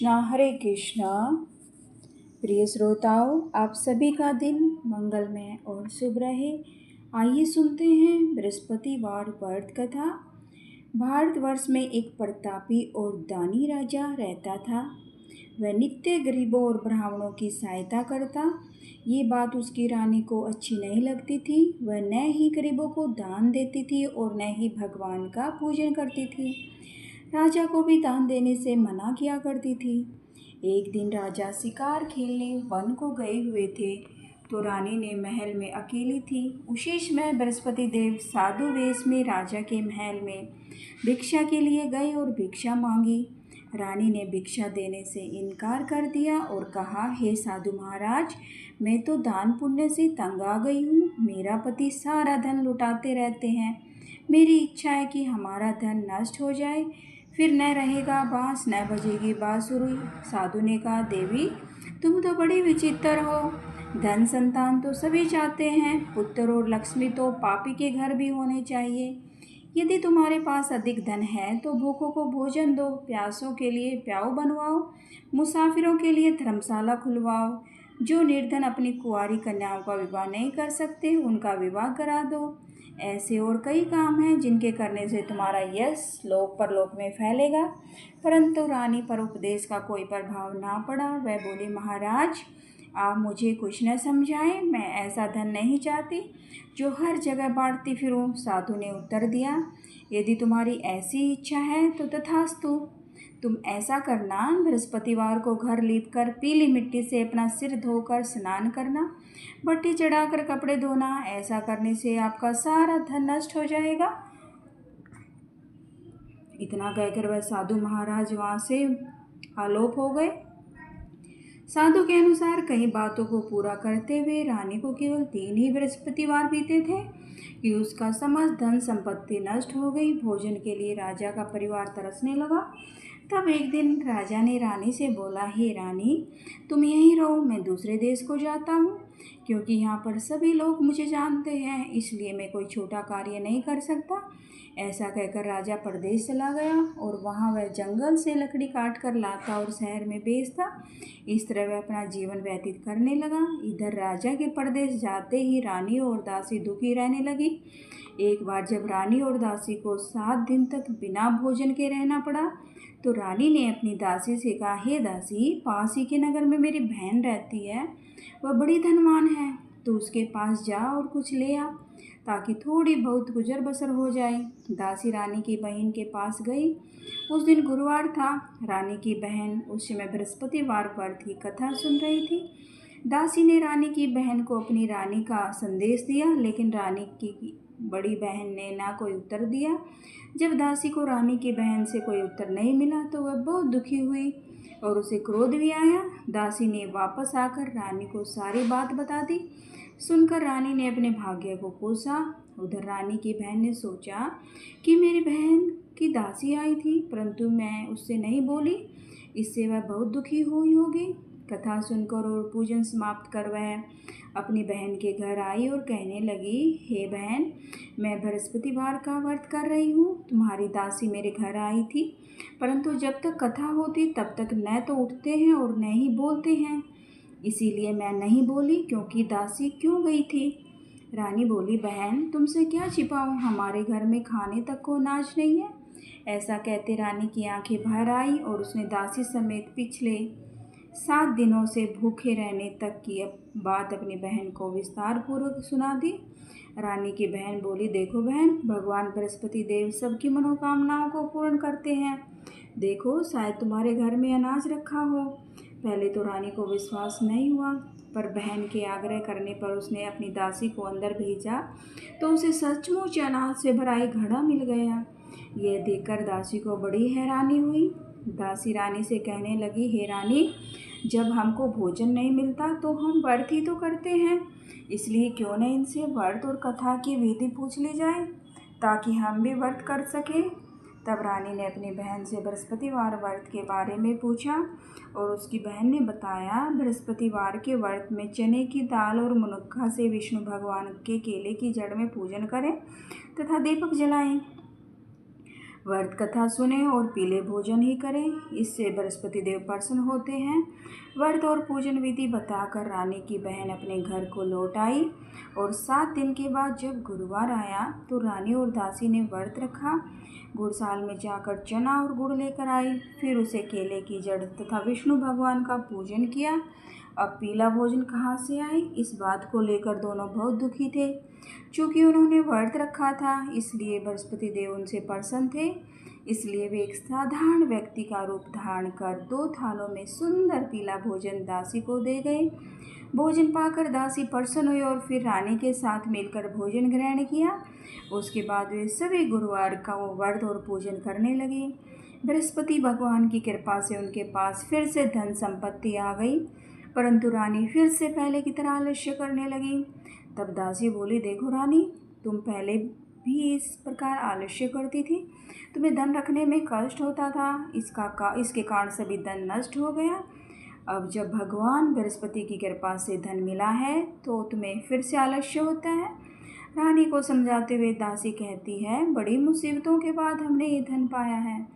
हरे कृष्णा। प्रिय श्रोताओं, आप सभी का दिन मंगलमय और शुभ रहे। आइए सुनते हैं बृहस्पतिवार व्रत कथा। भारतवर्ष में एक प्रतापी और दानी राजा रहता था। वह नित्य गरीबों और ब्राह्मणों की सहायता करता। ये बात उसकी रानी को अच्छी नहीं लगती थी। वह न ही गरीबों को दान देती थी और न ही भगवान का पूजन करती थी। राजा को भी दान देने से मना किया करती थी। एक दिन राजा शिकार खेलने वन को गए हुए थे तो रानी ने महल में अकेली थी। उसी समय बृहस्पति देव साधु वेश में राजा के महल में भिक्षा के लिए गए और भिक्षा मांगी। रानी ने भिक्षा देने से इनकार कर दिया और कहा, हे साधु महाराज, मैं तो दान पुण्य से तंग आ गई हूँ। मेरा पति सारा धन लुटाते रहते हैं। मेरी इच्छा है कि हमारा धन नष्ट हो जाए, फिर न रहेगा बांस न बजेगी बांसुरी। साधु ने कहा, देवी तुम तो बड़ी विचित्र हो। धन संतान तो सभी चाहते हैं, पुत्र और लक्ष्मी तो पापी के घर भी होने चाहिए। यदि तुम्हारे पास अधिक धन है तो भूखों को भोजन दो, प्यासों के लिए प्याऊ बनवाओ, मुसाफिरों के लिए धर्मशाला खुलवाओ। जो निर्धन अपनी कुंवारी कन्याओं का विवाह नहीं कर सकते उनका विवाह करा दो। ऐसे और कई काम हैं जिनके करने से तुम्हारा यश लोक परलोक में फैलेगा। परंतु रानी पर उपदेश का कोई प्रभाव ना पड़ा। वह बोली, महाराज आप मुझे कुछ न समझाएं, मैं ऐसा धन नहीं चाहती जो हर जगह बांटती फिरूं। साधु ने उत्तर दिया, यदि तुम्हारी ऐसी इच्छा है तो तथास्तु। तुम ऐसा करना, बृहस्पतिवार को घर लीपकर पीली मिट्टी से अपना सिर धोकर स्नान करना, भट्टी चढ़ाकर कपड़े धोना। ऐसा करने से आपका सारा धन नष्ट हो जाएगा। इतना कहकर वह साधु महाराज वहां से आलोप हो गए। साधु के अनुसार कई बातों को पूरा करते हुए रानी को केवल 3 ही बृहस्पतिवार बीते थे कि उसका समस्त धन संपत्ति नष्ट हो गई। भोजन के लिए राजा का परिवार तरसने लगा। तब एक दिन राजा ने रानी से बोला, हे रानी, तुम यहीं रहो, मैं दूसरे देश को जाता हूँ, क्योंकि यहाँ पर सभी लोग मुझे जानते हैं, इसलिए मैं कोई छोटा कार्य नहीं कर सकता। ऐसा कहकर राजा परदेश चला गया और वहाँ वह जंगल से लकड़ी काट कर लाता और शहर में बेचता। इस तरह वह अपना जीवन व्यतीत करने लगा। इधर राजा के परदेश जाते ही रानी और दासी दुखी रहने लगी। एक बार जब रानी और दासी को 7 दिन तक बिना भोजन के रहना पड़ा तो रानी ने अपनी दासी से कहा, हे दासी, पास ही के नगर में मेरी बहन रहती है, वह बड़ी धनवान है, तो उसके पास जा और कुछ ले आ ताकि थोड़ी बहुत गुजर बसर हो जाए। दासी रानी की बहन के पास गई। उस दिन गुरुवार था। रानी की बहन उस समय बृहस्पतिवार व्रत की कथा सुन रही थी। दासी ने रानी की बहन को अपनी रानी का संदेश दिया, लेकिन रानी की बड़ी बहन ने ना कोई उत्तर दिया। जब दासी को रानी की बहन से कोई उत्तर नहीं मिला तो वह बहुत दुखी हुई और उसे क्रोध भी आया। दासी ने वापस आकर रानी को सारी बात बता दी। सुनकर रानी ने अपने भाग्य को कोसा। उधर रानी की बहन ने सोचा कि मेरी बहन की दासी आई थी, परंतु मैं उससे नहीं बोली, इससे वह बहुत दुखी हुई होगी। कथा सुनकर और पूजन समाप्त कर वह अपनी बहन के घर आई और कहने लगी, हे बहन, मैं बृहस्पतिवार का व्रत कर रही हूँ। तुम्हारी दासी मेरे घर आई थी, परंतु जब तक कथा होती तब तक न तो उठते हैं और न ही बोलते हैं, इसीलिए मैं नहीं बोली क्योंकि दासी क्यों गई थी। रानी बोली, बहन तुमसे क्या छिपाऊं, हमारे घर में खाने तक को अनाज नहीं है। ऐसा कहते रानी की आंखें भर आई और उसने दासी समेत पिछले 7 दिनों से भूखे रहने तक की बात अपनी बहन को विस्तार पूर्वक सुना दी। रानी की बहन बोली, देखो बहन, भगवान बृहस्पति देव सबकी मनोकामनाओं को पूर्ण करते हैं। देखो, शायद तुम्हारे घर में अनाज रखा हो। पहले तो रानी को विश्वास नहीं हुआ, पर बहन के आग्रह करने पर उसने अपनी दासी को अंदर भेजा तो उसे सचमुच अनाज से भरा एक घड़ा मिल गया। यह देखकर दासी को बड़ी हैरानी हुई। दासी रानी से कहने लगी, हे रानी, जब हमको भोजन नहीं मिलता तो हम व्रत ही तो करते हैं, इसलिए क्यों न इनसे व्रत और कथा की विधि पूछ ली जाए ताकि हम भी व्रत कर सकें। तब रानी ने अपनी बहन से बृहस्पतिवार व्रत के बारे में पूछा और उसकी बहन ने बताया, बृहस्पतिवार के व्रत में चने की दाल और मुनक्का से विष्णु भगवान के केले की जड़ में पूजन करें तथा दीपक जलाएं। व्रत कथा सुने और पीले भोजन ही करें, इससे बृहस्पति देव प्रसन्न होते हैं। व्रत और पूजन विधि बताकर रानी की बहन अपने घर को लौट आई और 7 दिन के बाद जब गुरुवार आया तो रानी और दासी ने व्रत रखा। गुड़साल में जाकर चना और गुड़ लेकर आई, फिर उसे केले की जड़ तथा विष्णु भगवान का पूजन किया। अब पीला भोजन कहाँ से आए, इस बात को लेकर दोनों बहुत दुखी थे। चूँकि उन्होंने व्रत रखा था इसलिए बृहस्पति देव उनसे प्रसन्न थे, इसलिए वे एक साधारण व्यक्ति का रूप धारण कर 2 थालों में सुंदर पीला भोजन दासी को दे गए। भोजन पाकर दासी प्रसन्न हुई और फिर रानी के साथ मिलकर भोजन ग्रहण किया। उसके बाद वे सभी गुरुवार का वो व्रत और पूजन करने लगे। बृहस्पति भगवान की कृपा से उनके पास फिर से धन संपत्ति आ गई, परंतु रानी फिर से पहले की तरह आलस्य करने लगी। तब दासी बोली, देखो रानी, तुम पहले भी इस प्रकार आलस्य करती थी, तुम्हें धन रखने में कष्ट होता था, इसके कारण सभी धन नष्ट हो गया। अब जब भगवान बृहस्पति की कृपा से धन मिला है तो तुम्हें फिर से आलस्य होता है। रानी को समझाते हुए दासी कहती है, बड़ी मुसीबतों के बाद हमने ये धन पाया है,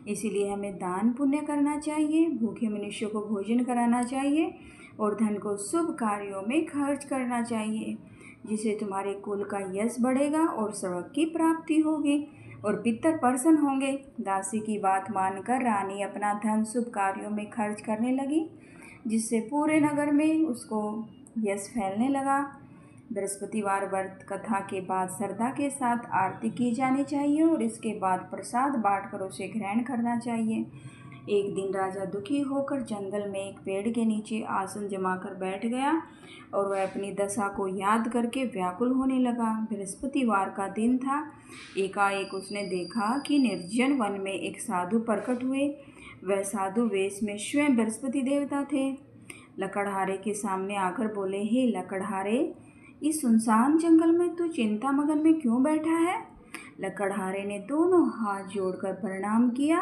इसीलिए हमें दान पुण्य करना चाहिए, भूखे मनुष्यों को भोजन कराना चाहिए और धन को शुभ कार्यों में खर्च करना चाहिए, जिससे तुम्हारे कुल का यश बढ़ेगा और स्वर्ग की प्राप्ति होगी और पितर प्रसन्न होंगे। दासी की बात मानकर रानी अपना धन शुभ कार्यों में खर्च करने लगी, जिससे पूरे नगर में उसको यश फैलने लगा। बृहस्पतिवार व्रत कथा के बाद श्रद्धा के साथ आरती की जानी चाहिए और इसके बाद प्रसाद बांटकर उसे ग्रहण करना चाहिए। एक दिन राजा दुखी होकर जंगल में एक पेड़ के नीचे आसन जमाकर बैठ गया और वह अपनी दशा को याद करके व्याकुल होने लगा। बृहस्पतिवार का दिन था। एकाएक उसने देखा कि निर्जन वन में एक साधु प्रकट हुए। वह साधु वेश में स्वयं बृहस्पति देवता थे। लकड़हारे के सामने आकर बोले, हे लकड़हारे, इस सुनसान जंगल में तू चिंता मगन में क्यों बैठा है? लकड़हारे ने दोनों हाथ जोड़कर प्रणाम किया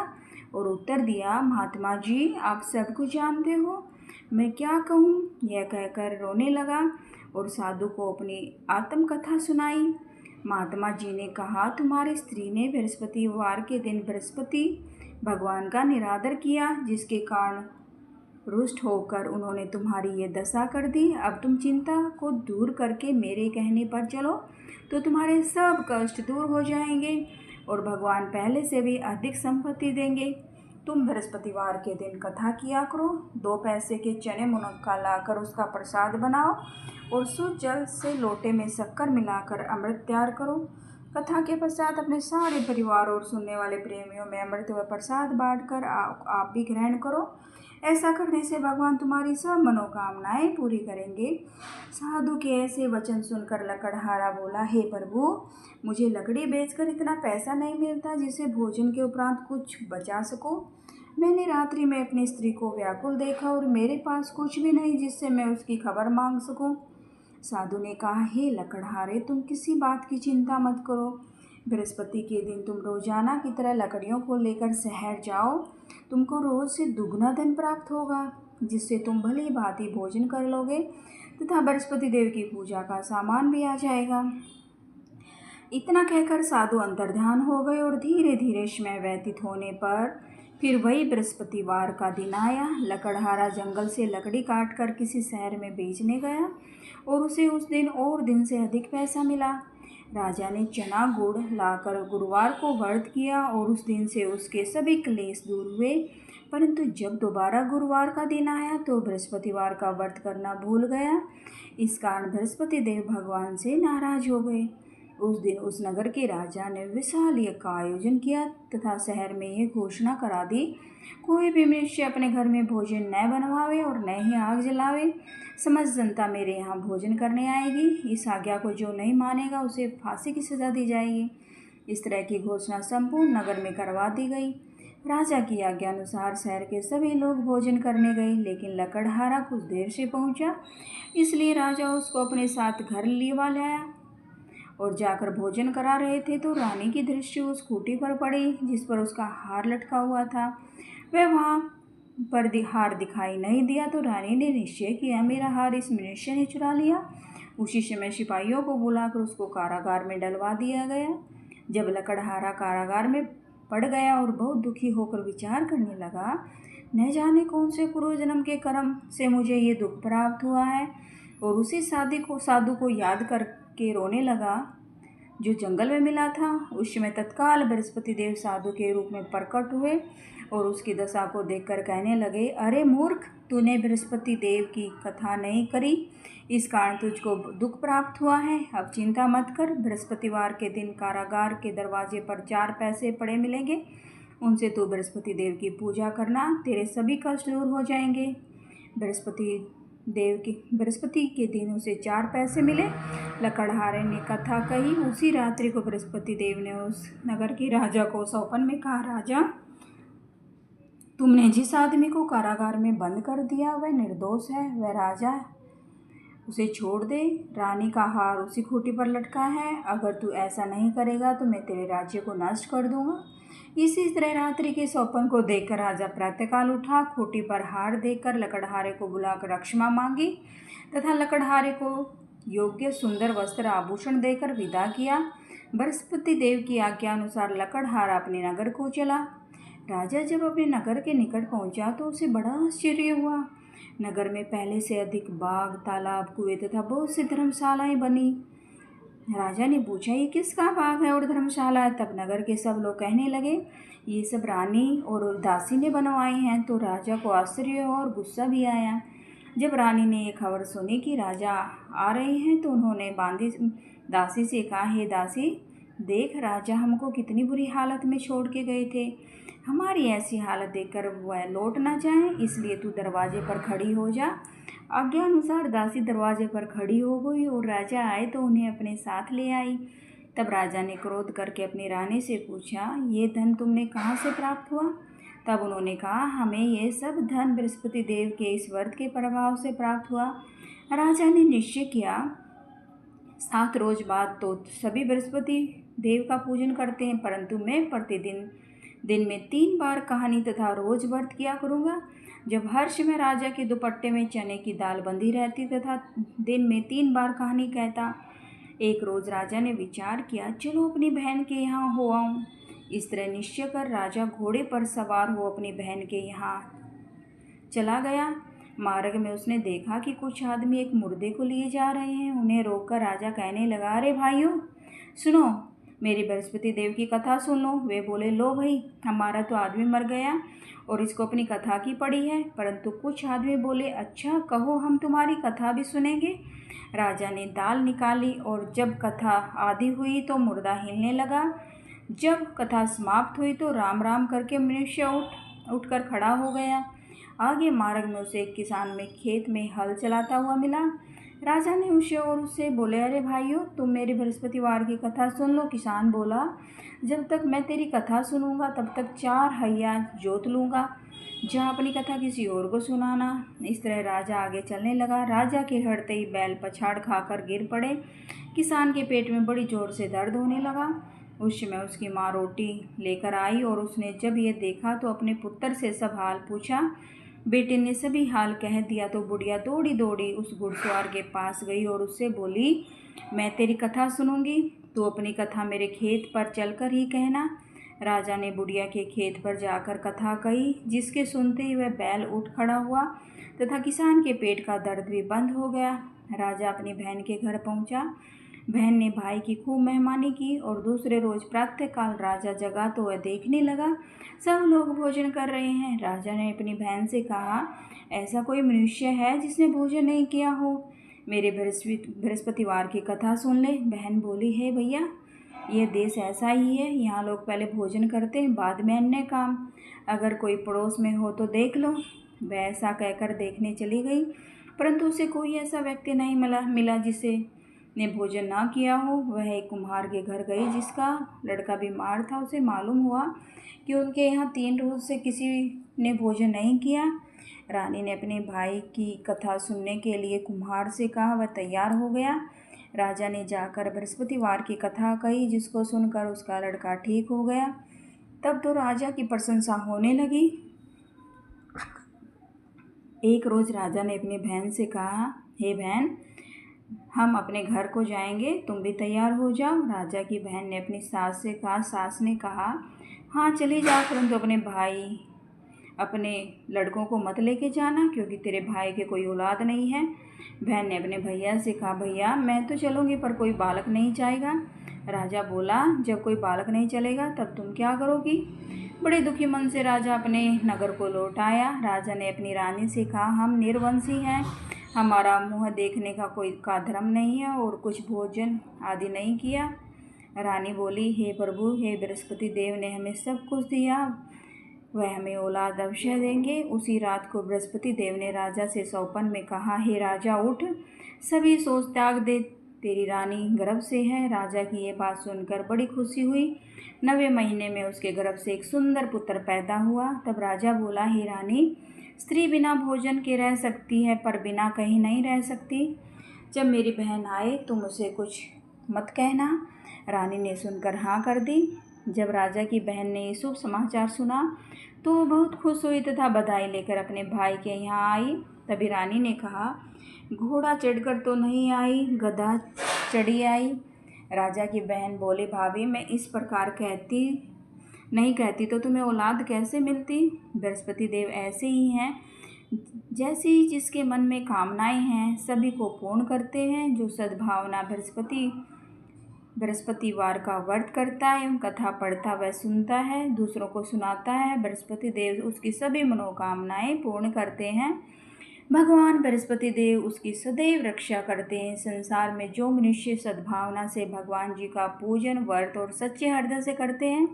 और उत्तर दिया, महात्मा जी, आप सब कुछ जानते हो, मैं क्या कहूँ? यह कहकर रोने लगा और साधु को अपनी आत्मकथा सुनाई। महात्मा जी ने कहा, तुम्हारी स्त्री ने बृहस्पतिवार के दिन बृहस्पति भगवान का निरादर किया, जिसके कारण रुष्ट होकर उन्होंने तुम्हारी ये दशा कर दी। अब तुम चिंता को दूर करके मेरे कहने पर चलो तो तुम्हारे सब कष्ट दूर हो जाएंगे और भगवान पहले से भी अधिक संपत्ति देंगे। तुम बृहस्पतिवार के दिन कथा किया करो, 2 पैसे के चने मुनक्का लाकर उसका प्रसाद बनाओ और शुद्ध जल से लोटे में शक्कर मिलाकर अमृत तैयार करो। कथा के पश्चात अपने सारे परिवार और सुनने वाले प्रेमियों में अमृत व प्रसाद बांटकर आप भी ग्रहण करो। ऐसा करने से भगवान तुम्हारी सब मनोकामनाएं पूरी करेंगे। साधु के ऐसे वचन सुनकर लकड़हारा बोला, हे प्रभु, मुझे लकड़ी बेचकर इतना पैसा नहीं मिलता जिसे भोजन के उपरांत कुछ बचा सको। मैंने रात्रि में अपनी स्त्री को व्याकुल देखा और मेरे पास कुछ भी नहीं जिससे मैं उसकी खबर मांग सकूं। साधु ने कहा, हे लकड़हारे, तुम किसी बात की चिंता मत करो। बृहस्पति के दिन तुम रोजाना की तरह लकड़ियों को लेकर शहर जाओ, तुमको रोज से दुगना धन प्राप्त होगा, जिससे तुम भली भांति भोजन कर लोगे तथा बृहस्पति देव की पूजा का सामान भी आ जाएगा। इतना कहकर साधु अंतर्ध्यान हो गए और धीरे धीरे समय व्यतीत होने पर फिर वही बृहस्पतिवार का दिन आया। लकड़हारा जंगल से लकड़ी काटकर किसी शहर में बेचने गया और उसे उस दिन और दिन से अधिक पैसा मिला। राजा ने चना गुड़ लाकर गुरुवार को व्रत किया और उस दिन से उसके सभी क्लेश दूर हुए। परंतु जब दोबारा गुरुवार का दिन आया तो बृहस्पतिवार का व्रत करना भूल गया। इस कारण बृहस्पति देव भगवान से नाराज हो गए। उस दिन उस नगर के राजा ने विशाल यज्ञ का आयोजन किया तथा शहर में यह घोषणा करा दी, कोई भी मनुष्य अपने घर में भोजन न बनवावे और न ही आग जलावे। समस्त जनता मेरे यहाँ भोजन करने आएगी। इस आज्ञा को जो नहीं मानेगा उसे फांसी की सजा दी जाएगी। इस तरह की घोषणा संपूर्ण नगर में करवा दी गई। राजा की आज्ञा अनुसार शहर के सभी लोग भोजन करने गए, लेकिन लकड़हारा कुछ देर से पहुंचा, इसलिए राजा उसको अपने साथ घर लिवा लाया और जाकर भोजन करा रहे थे तो रानी की दृष्टि उस खूंटी पर पड़ी जिस पर उसका हार लटका हुआ था। वह वहाँ पर हार दिखाई नहीं दिया तो रानी ने निश्चय किया, मेरा हार इस मनुष्य ने चुरा लिया। उसी समय सिपाहियों को बुलाकर उसको कारागार में डलवा दिया गया। जब लकड़हारा कारागार में पड़ गया और बहुत दुखी होकर विचार करने लगा, न जाने कौन से पूर्व जन्म के कर्म से मुझे ये दुख प्राप्त हुआ है। और उसी साधु को याद करके रोने लगा जो जंगल में मिला था। उस समय तत्काल बृहस्पति देव साधु के रूप में प्रकट हुए और उसकी दशा को देखकर कहने लगे, अरे मूर्ख, तूने बृहस्पति देव की कथा नहीं करी, इस कारण तुझको दुख प्राप्त हुआ है। अब चिंता मत कर, बृहस्पतिवार के दिन कारागार के दरवाजे पर 4 पैसे पड़े मिलेंगे, उनसे तू बृहस्पति देव की पूजा करना, तेरे सभी कष्ट दूर हो जाएंगे। बृहस्पति के दिन उसे 4 पैसे मिले। लकड़हारे ने कथा कही। उसी रात्रि को बृहस्पति देव ने उस नगर के राजा को सौपन में कहा, राजा, तुमने जिस आदमी को कारागार में बंद कर दिया वह निर्दोष है, वह राजा, उसे छोड़ दे। रानी का हार उसी खूंटी पर लटका है, अगर तू ऐसा नहीं करेगा तो मैं तेरे राज्य को नष्ट कर दूंगा। इसी तरह रात्रि के सौपन को देखकर राजा प्रातःकाल उठा, खूंटी पर हार देखकर लकड़हारे को बुलाकर क्षमा मांगी तथा लकड़हारे को योग्य सुंदर वस्त्र आभूषण देकर विदा किया। बृहस्पति देव की आज्ञा अनुसार लकड़हारा अपने नगर को चला। राजा जब अपने नगर के निकट पहुंचा तो उसे बड़ा आश्चर्य हुआ। नगर में पहले से अधिक बाग, तालाब, कुएं तथा बहुत सी धर्मशालाएं बनी। राजा ने पूछा, ये किसका बाग है और धर्मशाला है? तब नगर के सब लोग कहने लगे, ये सब रानी और दासी ने बनवाई हैं। तो राजा को आश्चर्य और गुस्सा भी आया। जब रानी ने ये खबर सुनी कि राजा आ रहे हैं तो उन्होंने दासी से कहा, हे दासी, देख, राजा हमको कितनी बुरी हालत में छोड़ के गए थे, हमारी ऐसी हालत देखकर वह लौट ना जाए, इसलिए तू दरवाजे पर खड़ी हो जा। आज्ञा अनुसार दासी दरवाजे पर खड़ी हो गई और राजा आए तो उन्हें अपने साथ ले आई। तब राजा ने क्रोध करके अपनी रानी से पूछा, ये धन तुमने कहाँ से प्राप्त हुआ? तब उन्होंने कहा, हमें ये सब धन बृहस्पति देव के इस व्रत के प्रभाव से प्राप्त हुआ। राजा ने निश्चय किया, 7 रोज बाद तो सभी बृहस्पति देव का पूजन करते हैं, परंतु मैं प्रतिदिन दिन में 3 बार कहानी तथा रोज व्रत किया करूँगा। जब हर्ष में राजा के दुपट्टे में चने की दाल बंधी रहती तथा दिन में 3 बार कहानी कहता। एक रोज राजा ने विचार किया, चलो अपनी बहन के यहाँ हो आऊँ। इस तरह निश्चय कर राजा घोड़े पर सवार हो अपनी बहन के यहाँ चला गया। मार्ग में उसने देखा कि कुछ आदमी एक मुर्दे को लिए जा रहे हैं। उन्हें रोककर राजा कहने लगा, अरे भाइयों, सुनो, मेरी बृहस्पति देव की कथा सुन लो। वे बोले, लो भाई, हमारा तो आदमी मर गया और इसको अपनी कथा की पड़ी है। परंतु कुछ आदमी बोले, अच्छा, कहो, हम तुम्हारी कथा भी सुनेंगे। राजा ने दाल निकाली और जब कथा आधी हुई तो मुर्दा हिलने लगा। जब कथा समाप्त हुई तो राम राम करके मनुष्य उठकर खड़ा हो गया। आगे मार्ग में उसे एक किसान में खेत में हल चलाता हुआ मिला। राजा ने उसे और उससे बोले, अरे भाइयों, तुम मेरी बृहस्पतिवार की कथा सुन लो। किसान बोला, जब तक मैं तेरी कथा सुनूंगा तब तक 4 हैया जोत लूँगा, जहाँ अपनी कथा किसी और को सुनाना। इस तरह राजा आगे चलने लगा। राजा के हटते ही बैल पछाड़ खाकर गिर पड़े। किसान के पेट में बड़ी जोर से दर्द होने लगा। उस समय उसकी माँ रोटी लेकर आई और उसने जब ये देखा तो अपने पुत्र से सब हाल पूछा। बेटे ने सभी हाल कह दिया तो बुढ़िया दौड़ी दौड़ी उस घुड़सवार के पास गई और उससे बोली, मैं तेरी कथा सुनूंगी, तू अपनी कथा मेरे खेत पर चलकर ही कहना। राजा ने बुढ़िया के खेत पर जाकर कथा कही, जिसके सुनते ही वह बैल उठ खड़ा हुआ तथा किसान के पेट का दर्द भी बंद हो गया। राजा अपनी बहन के घर पहुंचा। बहन ने भाई की खूब मेहमानी की और दूसरे रोज प्रातःकाल राजा जगा तो वह देखने लगा सब लोग भोजन कर रहे हैं। राजा ने अपनी बहन से कहा, ऐसा कोई मनुष्य है जिसने भोजन नहीं किया हो? मेरे बृहस्पतिवार की कथा सुन ले। बहन बोली, है भैया, यह देश ऐसा ही है, यहाँ लोग पहले भोजन करते हैं, बाद में अन्य काम। अगर कोई पड़ोस में हो तो देख लो। वह ऐसा कहकर देखने चली गई, परंतु उसे कोई ऐसा व्यक्ति नहीं मिला जिसे ने भोजन ना किया हो। वह एक कुम्हार के घर गई जिसका लड़का बीमार था। उसे मालूम हुआ कि उनके यहाँ 3 रोज से किसी ने भोजन नहीं किया। रानी ने अपने भाई की कथा सुनने के लिए कुम्हार से कहा। वह तैयार हो गया। राजा ने जाकर बृहस्पतिवार की कथा कही, जिसको सुनकर उसका लड़का ठीक हो गया। तब तो राजा की प्रशंसा होने लगी। एक रोज राजा ने अपनी बहन से कहा, हे बहन, हम अपने घर को जाएंगे, तुम भी तैयार हो जाओ। राजा की बहन ने अपनी सास से कहा। सास ने कहा, हाँ चली जा, परंतु अपने लड़कों को मत लेके जाना, क्योंकि तेरे भाई के कोई औलाद नहीं है। बहन ने अपने भैया से कहा, भैया मैं तो चलूँगी पर कोई बालक नहीं जाएगा। राजा बोला, जब कोई बालक नहीं चलेगा तब तुम क्या करोगी? बड़े दुखी मन से राजा अपने नगर को लौट आया। राजा ने अपनी रानी से कहा, हम निर्वंशी हैं, हमारा मुँह देखने का धर्म नहीं है और कुछ भोजन आदि नहीं किया। रानी बोली, हे प्रभु, हे बृहस्पति देव ने हमें सब कुछ दिया, वह हमें औलाद अवश्य देंगे। उसी रात को बृहस्पति देव ने राजा से सौपन में कहा, हे राजा उठ, सभी सोच त्याग दे, तेरी रानी गर्भ से है। राजा की ये बात सुनकर बड़ी खुशी हुई। 9वें महीने में उसके गर्भ से एक सुंदर पुत्र पैदा हुआ। तब राजा बोला, हे रानी, स्त्री बिना भोजन के रह सकती है पर बिना कहीं नहीं रह सकती। जब मेरी बहन आए तुम उसे कुछ मत कहना। रानी ने सुनकर हाँ कर दी। जब राजा की बहन ने ये शुभ समाचार सुना तो वो बहुत खुश हुई तथा बधाई लेकर अपने भाई के यहाँ आई। तभी रानी ने कहा, घोड़ा चढ़कर तो नहीं आई, गधा चढ़ी आई। राजा की बहन बोले, भाभी मैं इस प्रकार नहीं कहती तो तुम्हें औलाद कैसे मिलती? बृहस्पति देव ऐसे ही हैं, जैसे ही जिसके मन में कामनाएं हैं सभी को पूर्ण करते हैं। जो सद्भावना बृहस्पतिवार का व्रत करता है, कथा पढ़ता व सुनता है, दूसरों को सुनाता है, बृहस्पति देव उसकी सभी मनोकामनाएं पूर्ण करते हैं। भगवान बृहस्पति देव उसकी सदैव रक्षा करते हैं। संसार में जो मनुष्य सद्भावना से भगवान जी का पूजन, व्रत और सच्चे हृदय से करते हैं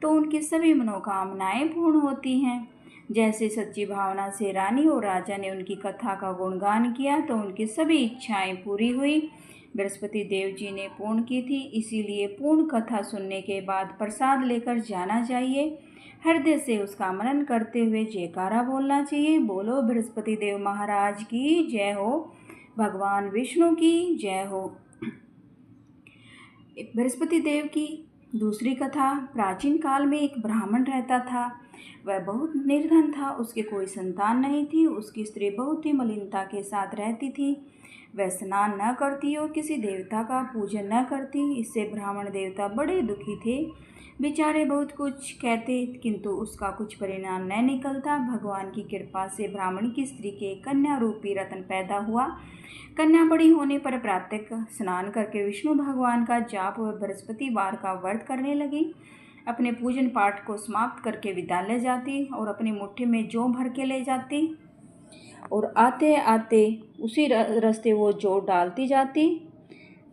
तो उनकी सभी मनोकामनाएं पूर्ण होती हैं। जैसे सच्ची भावना से रानी और राजा ने उनकी कथा का गुणगान किया तो उनकी सभी इच्छाएं पूरी हुई। बृहस्पति देव जी ने पूर्ण की थी, इसीलिए पूर्ण कथा सुनने के बाद प्रसाद लेकर जाना चाहिए। हृदय से उसका मनन करते हुए जयकारा बोलना चाहिए। बोलो बृहस्पति देव महाराज की जय हो, भगवान विष्णु की जय हो। बृहस्पति देव की दूसरी कथा। प्राचीन काल में एक ब्राह्मण रहता था। वह बहुत निर्धन था, उसके कोई संतान नहीं थी। उसकी स्त्री बहुत ही मलिनता के साथ रहती थी। वह स्नान न करती और किसी देवता का पूजन न करती। इससे ब्राह्मण देवता बड़े दुखी थे। बेचारे बहुत कुछ कहते किंतु उसका कुछ परिणाम न निकलता। भगवान की कृपा से ब्राह्मण की स्त्री के कन्या रूपी रत्न पैदा हुआ। कन्या बड़ी होने पर प्रातः स्नान करके विष्णु भगवान का जाप व बृहस्पतिवार का व्रत करने लगी। अपने पूजन पाठ को समाप्त करके विद्यालय जाती और अपनी मुट्ठी में जौ भर के ले जाती और आते आते उसी रास्ते वो जौ डालती जाती।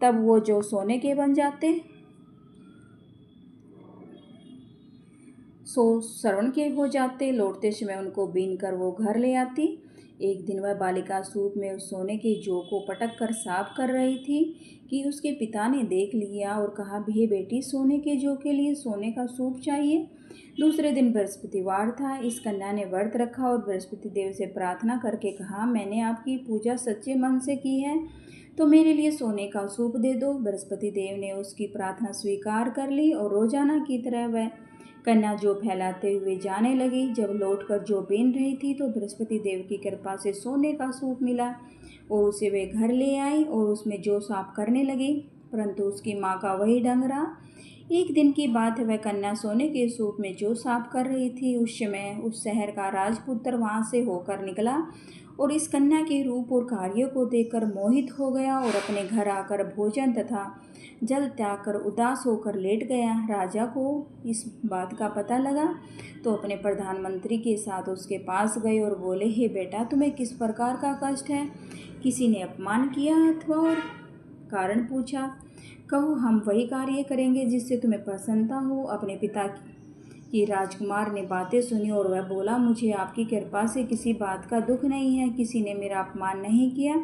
तब वो जौ सोने के बन जाते। श्रवण के हो जाते। लौटते समय उनको बीन कर वो घर ले आती। एक दिन वह बालिका सूप में उस सोने के जौ को पटक कर साफ कर रही थी कि उसके पिता ने देख लिया और कहा, हे बेटी, सोने के जौ के लिए सोने का सूप चाहिए। दूसरे दिन बृहस्पतिवार था। इस कन्या ने व्रत रखा और बृहस्पति देव से प्रार्थना करके कहा, मैंने आपकी पूजा सच्चे मन से की है तो मेरे लिए सोने का सूप दे दो। बृहस्पति देव ने उसकी प्रार्थना स्वीकार कर ली और रोजाना की तरह वह कन्या जौ फैलाते हुए जाने लगी। जब लौटकर जौ बीन रही थी तो बृहस्पति देव की कृपा से सोने का सूप मिला और उसे वे घर ले आई और उसमें जौ साफ करने लगी, परंतु उसकी माँ का वही ढंग रहा। एक दिन की बात है, वह कन्या सोने के सूप में जौ साफ कर रही थी। उस समय उस शहर का राजपुत्र वहाँ से होकर निकला और इस कन्या के रूप और कार्यों को देखकर मोहित हो गया और अपने घर आकर भोजन तथा जल त्याग कर उदास होकर लेट गया। राजा को इस बात का पता लगा तो अपने प्रधानमंत्री के साथ उसके पास गए और बोले, हे बेटा, तुम्हें किस प्रकार का कष्ट है? किसी ने अपमान किया अथवा और कारण पूछा? कहो, हम वही कार्य करेंगे जिससे तुम्हें प्रसन्नता हो। अपने पिता की राजकुमार ने बातें सुनी और वह बोला, मुझे आपकी कृपा से किसी बात का दुख नहीं है। किसी ने मेरा अपमान नहीं किया,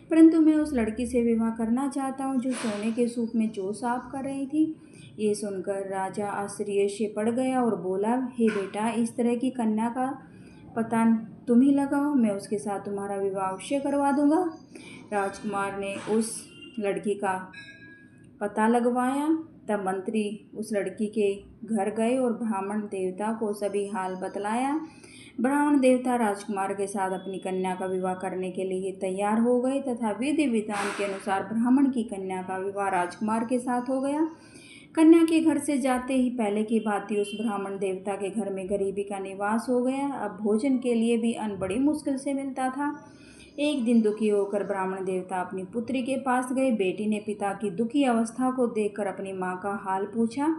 परंतु मैं उस लड़की से विवाह करना चाहता हूँ जो सोने के सूप में जौ साफ कर रही थी। ये सुनकर राजा आश्चर्य से पड़ गया और बोला, हे बेटा, इस तरह की कन्या का पता तुम ही लगाओ, मैं उसके साथ तुम्हारा विवाह अवश्य करवा दूंगा। राजकुमार ने उस लड़की का पता लगवाया। तब मंत्री उस लड़की के घर गए और ब्राह्मण देवता को सभी हाल बतलाया। ब्राह्मण देवता राजकुमार के साथ अपनी कन्या का विवाह करने के लिए तैयार हो गए तथा विधि विधान के अनुसार ब्राह्मण की कन्या का विवाह राजकुमार के साथ हो गया। कन्या के घर से जाते ही पहले की भांति उस ब्राह्मण देवता के घर में गरीबी का निवास हो गया। अब भोजन के लिए भी अन्न बड़ी मुश्किल से मिलता था। एक दिन दुखी होकर ब्राह्मण देवता अपनी पुत्री के पास गए। बेटी ने पिता की दुखी अवस्था को देखकर अपनी माँ का हाल पूछा।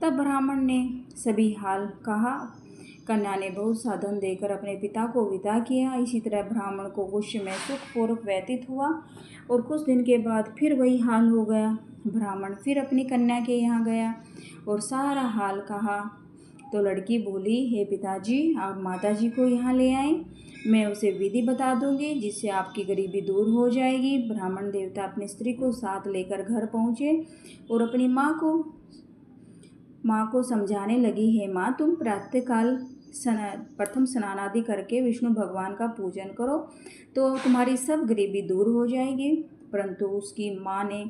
तब ब्राह्मण ने सभी हाल कहा। कन्या ने बहुत सा धन देकर अपने पिता को विदा किया। इसी तरह ब्राह्मण को कुछ समय सुखपूर्वक व्यतीत हुआ और कुछ दिन के बाद फिर वही हाल हो गया। ब्राह्मण फिर अपनी कन्या के यहाँ गया और सारा हाल कहा तो लड़की बोली, हे पिताजी, आप माताजी को यहाँ ले आए, मैं उसे विधि बता दूंगी जिससे आपकी गरीबी दूर हो जाएगी। ब्राह्मण देवता अपनी स्त्री को साथ लेकर घर पहुँचे और अपनी माँ को समझाने लगी, हे माँ, तुम प्रातःकाल प्रथम स्नान आदि करके विष्णु भगवान का पूजन करो तो तुम्हारी सब गरीबी दूर हो जाएगी। परंतु उसकी माँ ने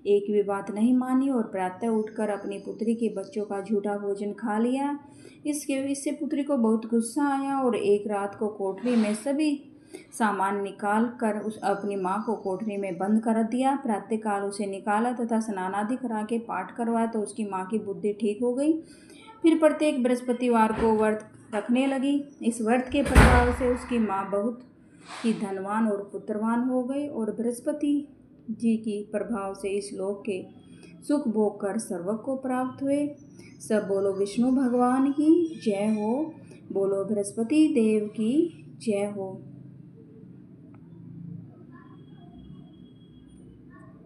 एक भी बात नहीं मानी और प्रातः उठकर अपनी पुत्री के बच्चों का झूठा भोजन खा लिया। इससे पुत्री को बहुत गुस्सा आया और एक रात को कोठरी में सभी सामान निकाल कर अपनी माँ को कोठरी में बंद कर दिया। प्रातःकाल उसे निकाला तथा स्नान आदि करा के पाठ करवाया तो उसकी माँ की बुद्धि ठीक हो गई। फिर प्रत्येक बृहस्पतिवार को व्रत रखने लगी। इस व्रत के प्रभाव से उसकी माँ बहुत ही धनवान और पुत्रवान हो गई और बृहस्पति जी की प्रभाव से इस लोक के सुख भोग कर सर्वक को प्राप्त हुए। सब बोलो विष्णु भगवान की जय हो, बोलो बृहस्पति देव की जय हो।